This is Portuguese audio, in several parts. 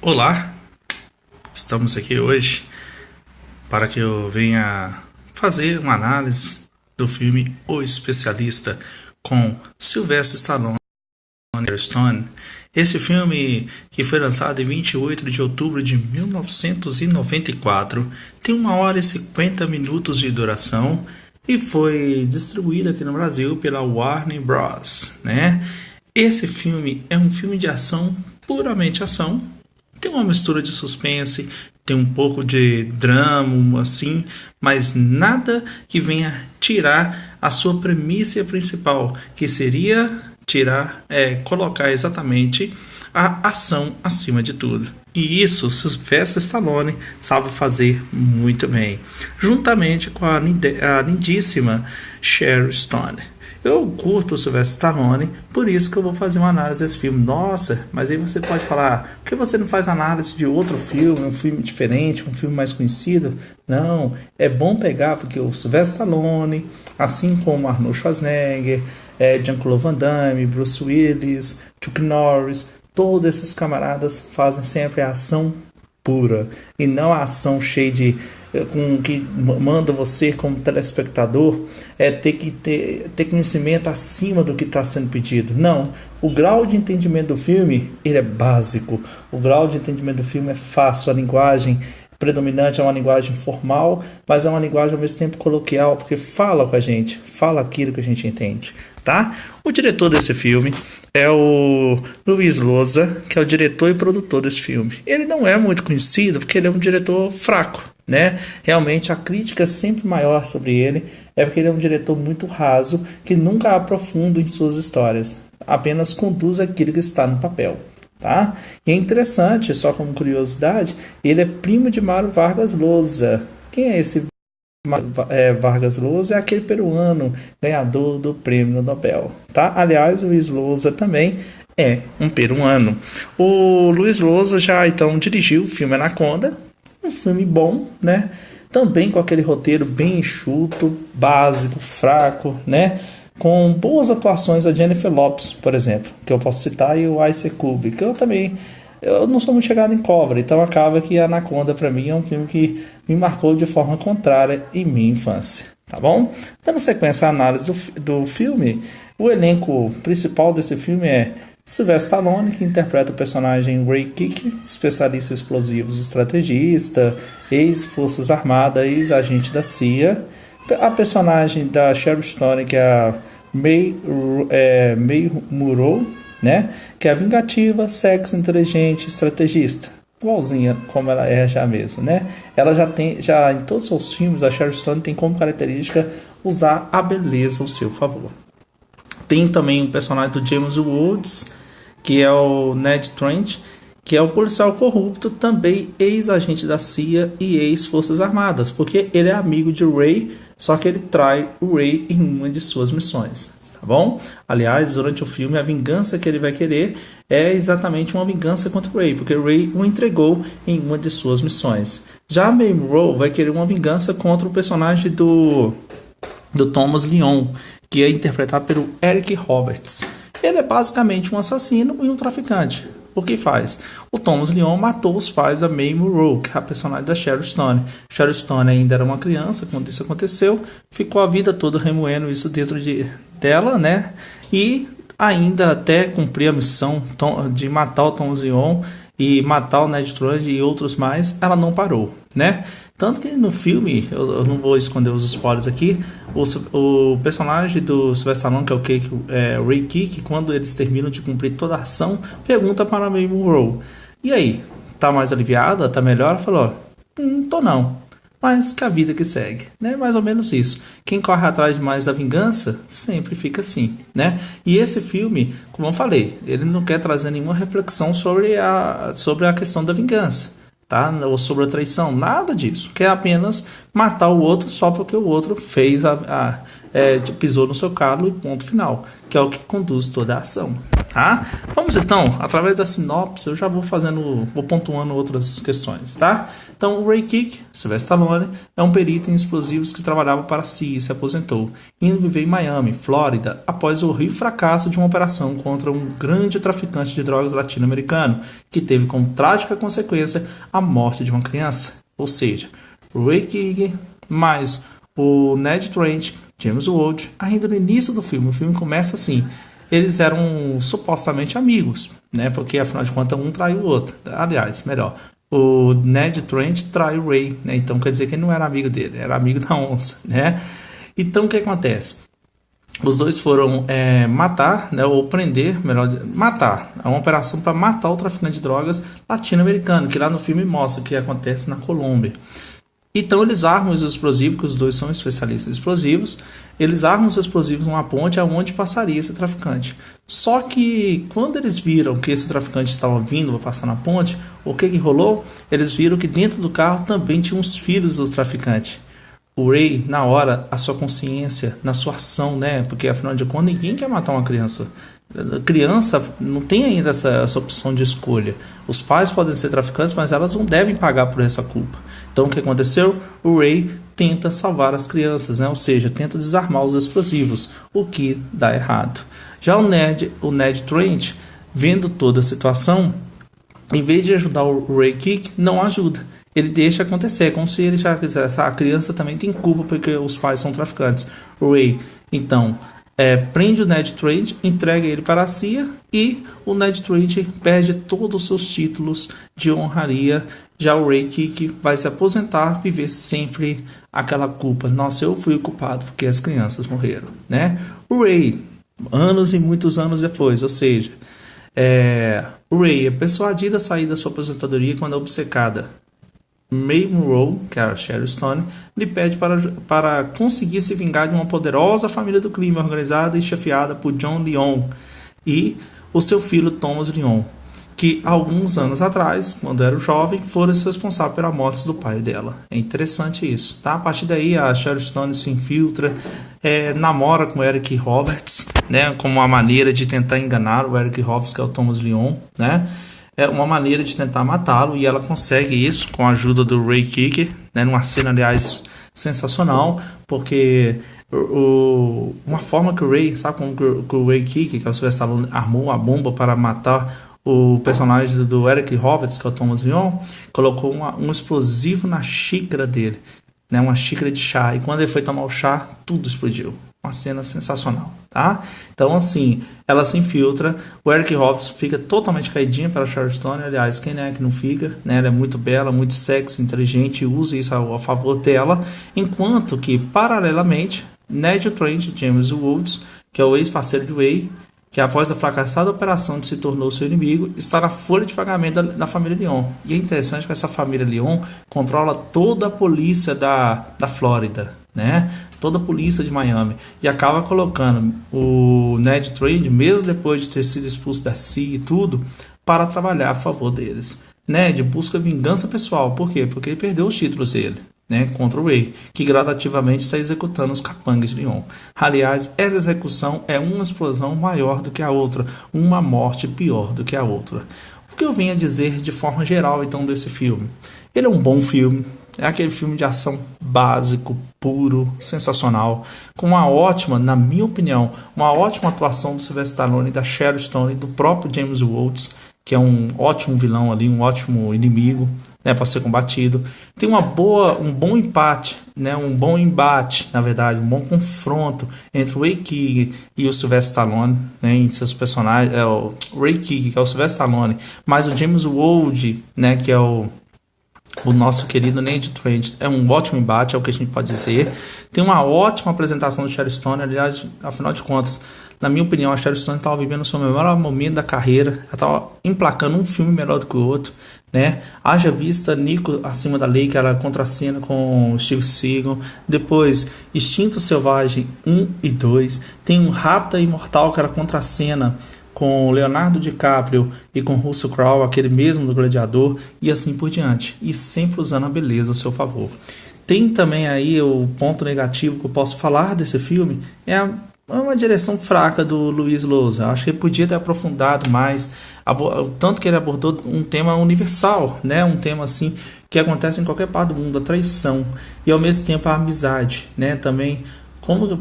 Olá, estamos aqui hoje para que eu venha fazer uma análise do filme O Especialista com Sylvester Stallone e Oliver Stone. Esse filme, que foi lançado em 28 de outubro de 1994, tem 1 hora e 50 minutos de duração e foi distribuído aqui no Brasil pela Warner Bros, né? Esse filme é um filme de ação, puramente ação. Tem uma mistura de suspense, tem um pouco de drama, assim, mas nada que venha tirar a sua premissa principal, que seria colocar exatamente a ação acima de tudo. E isso Sylvester Stallone sabe fazer muito bem, juntamente com a lindíssima Sharon Stone. Eu curto o Sylvester Stallone, por isso que eu vou fazer uma análise desse filme. Nossa, mas aí você pode falar, por que você não faz análise de outro filme, um filme diferente, um filme mais conhecido? Não, é bom pegar, porque o Sylvester Stallone, assim como Arnold Schwarzenegger, Jean-Claude Van Damme, Bruce Willis, Chuck Norris, todos esses camaradas fazem sempre a ação pura, e não a ação cheia de que manda você como telespectador ter que ter conhecimento acima do que está sendo pedido. Não, o grau de entendimento do filme ele é básico, o grau de entendimento do filme é fácil, a linguagem predominante é uma linguagem formal, mas é uma linguagem ao mesmo tempo coloquial, porque fala com a gente, fala aquilo que a gente entende, tá? O diretor desse filme é o Luiz Loza, que é o diretor e produtor desse filme. Ele não é muito conhecido porque ele é um diretor fraco, né? Realmente a crítica é sempre maior sobre ele é porque ele é um diretor muito raso, que nunca aprofunda em suas histórias, apenas conduz aquilo que está no papel, tá? E é interessante, só como curiosidade, ele é primo de Mário Vargas Llosa. Quem é esse Vargas Llosa? É aquele peruano ganhador do prêmio Nobel, tá? Aliás, o Luiz Llosa também é um peruano. O Luiz Llosa já então dirigiu o filme Anaconda, um filme bom, né? Também com aquele roteiro bem enxuto, básico, fraco, né? Com boas atuações da Jennifer Lopez, por exemplo, que eu posso citar, e o Ice Cube, que eu não sou muito chegado em Cobra, então acaba que Anaconda para mim é um filme que me marcou de forma contrária em minha infância, tá bom? Dando sequência à análise do filme, o elenco principal desse filme é Sylvester Stallone, que interpreta o personagem Ray Kick, especialista em explosivos, estrategista, ex-forças armadas, ex-agente da CIA. A personagem da Sharon Stone, que é a May Murrow, né? Que é vingativa, sexy, inteligente, estrategista. Igualzinha como ela é já mesmo, né? Ela já em todos os seus filmes, a Sharon Stone tem como característica usar a beleza ao seu favor. Tem também um personagem do James Woods, que é o Ned Trent, que é o policial corrupto, também ex-agente da CIA e ex-forças armadas, porque ele é amigo de Ray, só que ele trai o Ray em uma de suas missões, tá bom? Aliás, durante o filme, a vingança que ele vai querer é exatamente uma vingança contra o Ray, porque o Ray o entregou em uma de suas missões. Já a May Monroe vai querer uma vingança contra o personagem do Thomas Leon, que é interpretado pelo Eric Roberts. Ele é basicamente um assassino e um traficante. O que faz? O Thomas Leon matou os pais da May Monroe, que é a personagem da Sharon Stone. Sharon Stone ainda era uma criança quando isso aconteceu, ficou a vida toda remoendo isso dentro dela, né? E ainda até cumprir a missão de matar o Thomas Leon e matar o Ned Trent e outros mais, ela não parou, né? Tanto que no filme, eu não vou esconder os spoilers aqui, o personagem do Sylvester Stallone, que é o Ray Kick, quando eles terminam de cumprir toda a ação, pergunta para a May Monroe: e aí, tá mais aliviada? Tá melhor? Ela falou: tô não, mas que a vida que segue, né? Mais ou menos isso. Quem corre atrás demais da vingança sempre fica assim, né? E esse filme, como eu falei, ele não quer trazer nenhuma reflexão sobre a questão da vingança, tá? Ou sobre a traição, nada disso. Quer apenas matar o outro só porque o outro fez pisou no seu calo e ponto final, que é o que conduz toda a ação. Tá? Vamos então, através da sinopse, eu já vou pontuando outras questões, tá? Então, o Ray Kick, Sylvester Stallone, é um perito em explosivos que trabalhava para a CIA e se aposentou, indo viver em Miami, Flórida, após o horrível fracasso de uma operação contra um grande traficante de drogas latino-americano, que teve como trágica consequência a morte de uma criança. Ou seja, o Ray Kick mais o Ned Trent, James Woods, ainda no início do filme, o filme começa assim. Eles eram supostamente amigos, né? Porque afinal de contas um trai o outro. Aliás, melhor, o Ned Trent trai o Ray, né? Então quer dizer que ele não era amigo dele, era amigo da onça, né? Então o que acontece? Os dois foram matar, né? Ou prender, melhor, matar. É uma operação para matar o traficante de drogas latino-americano, que lá no filme mostra que acontece na Colômbia. Então eles armam os explosivos, que os dois são especialistas em explosivos, eles armam os explosivos numa ponte aonde passaria esse traficante. Só que quando eles viram que esse traficante estava vindo para passar na ponte, o que rolou? Eles viram que dentro do carro também tinha os filhos do traficante. O Ray, na hora, a sua consciência, na sua ação, né? Porque afinal de contas ninguém quer matar uma criança. Criança não tem ainda essa opção de escolha. Os pais podem ser traficantes, mas elas não devem pagar por essa culpa. Então o que aconteceu? O Ray tenta salvar as crianças, né? Ou seja, tenta desarmar os explosivos, o que dá errado. Já o Ned Trent, vendo toda a situação, em vez de ajudar o Ray Kick, não ajuda. Ele deixa acontecer, como se ele já quisesse. A criança também tem culpa porque os pais são traficantes. O Ray, então, prende o Ned Trent, entrega ele para a CIA e o Ned Trent perde todos os seus títulos de honraria. Já o Ray Kick vai se aposentar, viver sempre aquela culpa. Nossa, eu fui o culpado porque as crianças morreram, né? O Ray, anos e muitos anos depois, ou seja, o Ray é persuadido a sair da sua aposentadoria quando é obcecada. May Monroe, que é a Sharon Stone, lhe pede para conseguir se vingar de uma poderosa família do crime organizada e chefiada por John Leon e o seu filho Thomas Leon, que alguns anos atrás, quando era jovem, foram os responsáveis pela morte do pai dela. É interessante isso, tá? A partir daí a Sharon Stone se infiltra, namora com o Eric Roberts, né? Como uma maneira de tentar enganar o Eric Roberts, que é o Thomas Leon, né? É uma maneira de tentar matá-lo e ela consegue isso com a ajuda do Ray Kick, né, numa cena, aliás, sensacional, porque uma forma que o Ray, sabe como que o Ray Kick, que é o Sylvester Stallone, armou uma bomba para matar o personagem do Eric Roberts, que é o Thomas Leon, colocou um explosivo na xícara dele, né, uma xícara de chá, e quando ele foi tomar o chá, tudo explodiu. Uma cena sensacional, tá? Então, assim, ela se infiltra, o Eric Roberts fica totalmente caidinha pela Sharon Stone, aliás, quem é que não fica, né? Ela é muito bela, muito sexy, inteligente, usa isso a favor dela, enquanto que, paralelamente, Ned Trent, James Woods, que é o ex-parceiro de Ray, que após a fracassada operação de se tornou seu inimigo, está na folha de pagamento da família Leon. E é interessante que essa família Leon controla toda a polícia da Flórida, né? Toda a polícia de Miami, e acaba colocando o Ned Trent, mesmo depois de ter sido expulso da CIA e tudo, para trabalhar a favor deles. Ned busca vingança pessoal, por quê? Porque ele perdeu os títulos dele, né, contra o Ray, que gradativamente está executando os capangas de Leon. Aliás, essa execução é uma explosão maior do que a outra, uma morte pior do que a outra. O que eu venho a dizer de forma geral então desse filme? Ele é um bom filme. É aquele filme de ação básico, puro, sensacional, com uma ótima, na minha opinião, uma ótima atuação do Sylvester Stallone, da Sharon Stone e do próprio James Woods, que é um ótimo vilão ali, um ótimo inimigo, né, para ser combatido. Tem um bom empate, né, um bom embate, na verdade, um bom confronto entre o Ray Kick e o Sylvester Stallone, né, em seus personagens, o Ray Kick, que é o Sylvester Stallone, mais o James Woods, né, que é o nosso querido Ned Trent. É um ótimo embate, é o que a gente pode dizer. Tem uma ótima apresentação do Sharon Stone, aliás, afinal de contas, na minha opinião, a Sharon Stone estava vivendo o seu melhor momento da carreira, ela estava emplacando um filme melhor do que o outro, né? Haja vista Nico Acima da Lei, que era contracena com Steve Seagal, depois Instinto Selvagem 1 e 2, tem um Rápida e Imortal, que era contracena com Leonardo DiCaprio e com Russell Crowe, aquele mesmo do Gladiador, e assim por diante, e sempre usando a beleza a seu favor. Tem também aí o ponto negativo que eu posso falar desse filme, é uma direção fraca do Luiz Louza. Acho que ele podia ter aprofundado mais, tanto que ele abordou um tema universal, né? Um tema assim que acontece em qualquer parte do mundo, a traição e ao mesmo tempo a amizade, né? Também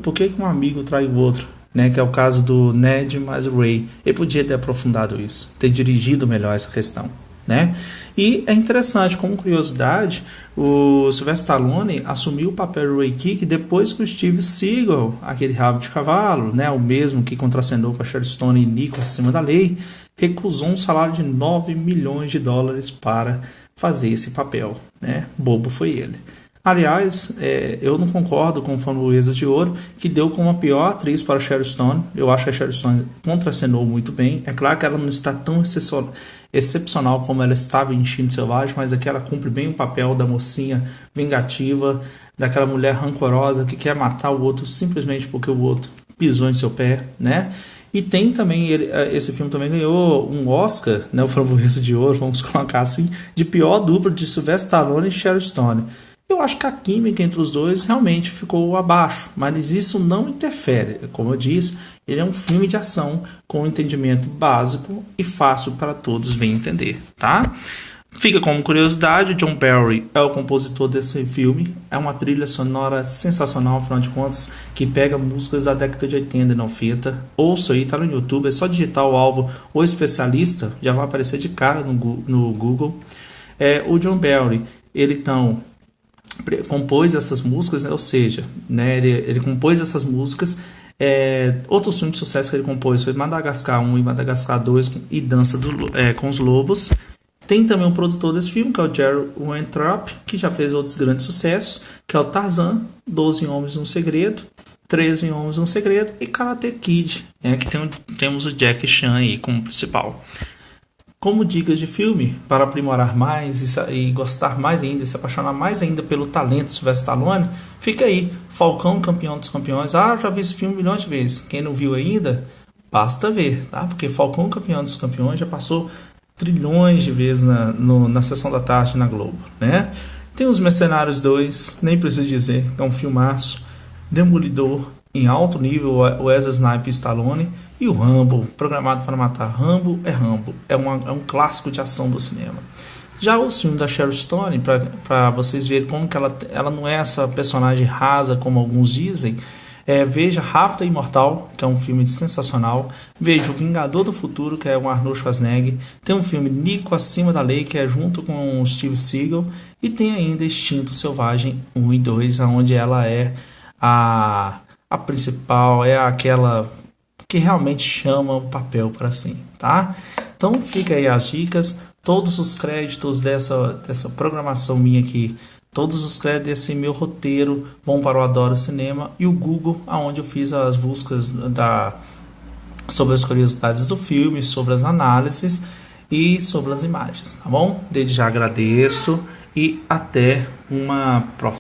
por que um amigo trai o outro, né? Que é o caso do Ned mais o Ray. Ele podia ter aprofundado isso, ter dirigido melhor essa questão, né? E é interessante, como curiosidade, o Sylvester Stallone assumiu o papel do Ray Kick depois que o Steve Seagal, aquele rabo de cavalo, né, o mesmo que contracenou com a Sharon Stone e Nico acima da lei, recusou um salário de 9 milhões de dólares para fazer esse papel, né? Bobo foi ele. Aliás, eu não concordo com o Framboesa de Ouro, que deu como a pior atriz para a Sharon Stone. Eu acho que a Sharon Stone contracenou muito bem. É claro que ela não está tão excepcional como ela estava em Instinto Selvagem, mas aqui ela cumpre bem o papel da mocinha vingativa, daquela mulher rancorosa que quer matar o outro simplesmente porque o outro pisou em seu pé, né? E tem também, esse filme também ganhou um Oscar, né, o Framboesa de Ouro, vamos colocar assim, de pior dupla de Sylvester Stallone e Sharon Stone. Eu acho que a química entre os dois realmente ficou abaixo, mas isso não interfere. Como eu disse, ele é um filme de ação com um entendimento básico e fácil para todos bem entender, tá? Fica como curiosidade, John Barry é o compositor desse filme. É uma trilha sonora sensacional, afinal de contas, que pega músicas da década de 80 e 90. Ouça aí, tá no YouTube, é só digitar o alvo O Especialista, já vai aparecer de cara no Google. O John Barry, ele então compôs essas músicas, né? Ou seja, né, ele compôs essas músicas. Outros filmes de sucesso que ele compôs foi Madagascar 1 e Madagascar 2 e Dança com os Lobos. Tem também um produtor desse filme, que é o Jerry Weintraub, que já fez outros grandes sucessos, que é o Tarzan, 12 Homens e um Segredo, 13 Homens e um Segredo e Karate Kid, né, que temos o Jack Chan aí como principal. Como dicas de filme, para aprimorar mais e gostar mais ainda, e se apaixonar mais ainda pelo talento do Sylvester Stallone, fica aí, Falcão, Campeão dos Campeões. Já vi esse filme milhões de vezes. Quem não viu ainda, basta ver, tá? Porque Falcão, Campeão dos Campeões já passou trilhões de vezes na sessão da tarde na Globo, né? Tem os Mercenários 2, nem preciso dizer, é um filmaço. Demolidor, em alto nível, Wesley Snipes e Stallone. E o Rambo, Programado para Matar. Rambo, é um clássico de ação do cinema. Já o filme da Sharon Stone, para vocês verem como que ela não é essa personagem rasa como alguns dizem, veja Rápida e Imortal, que é um filme sensacional. Veja O Vingador do Futuro, que é o Arnold Schwarzenegger. Tem um filme Nico Acima da Lei, que é junto com o Steve Seagal. E tem ainda Instinto Selvagem 1 e 2, onde ela é a principal, é aquela que realmente chama o papel para si, tá? Então fica aí as dicas, todos os créditos dessa programação minha aqui, todos os créditos desse meu roteiro vão para o Adoro Cinema e o Google, onde eu fiz as buscas sobre as curiosidades do filme, sobre as análises e sobre as imagens, tá bom? Desde já agradeço e até uma próxima.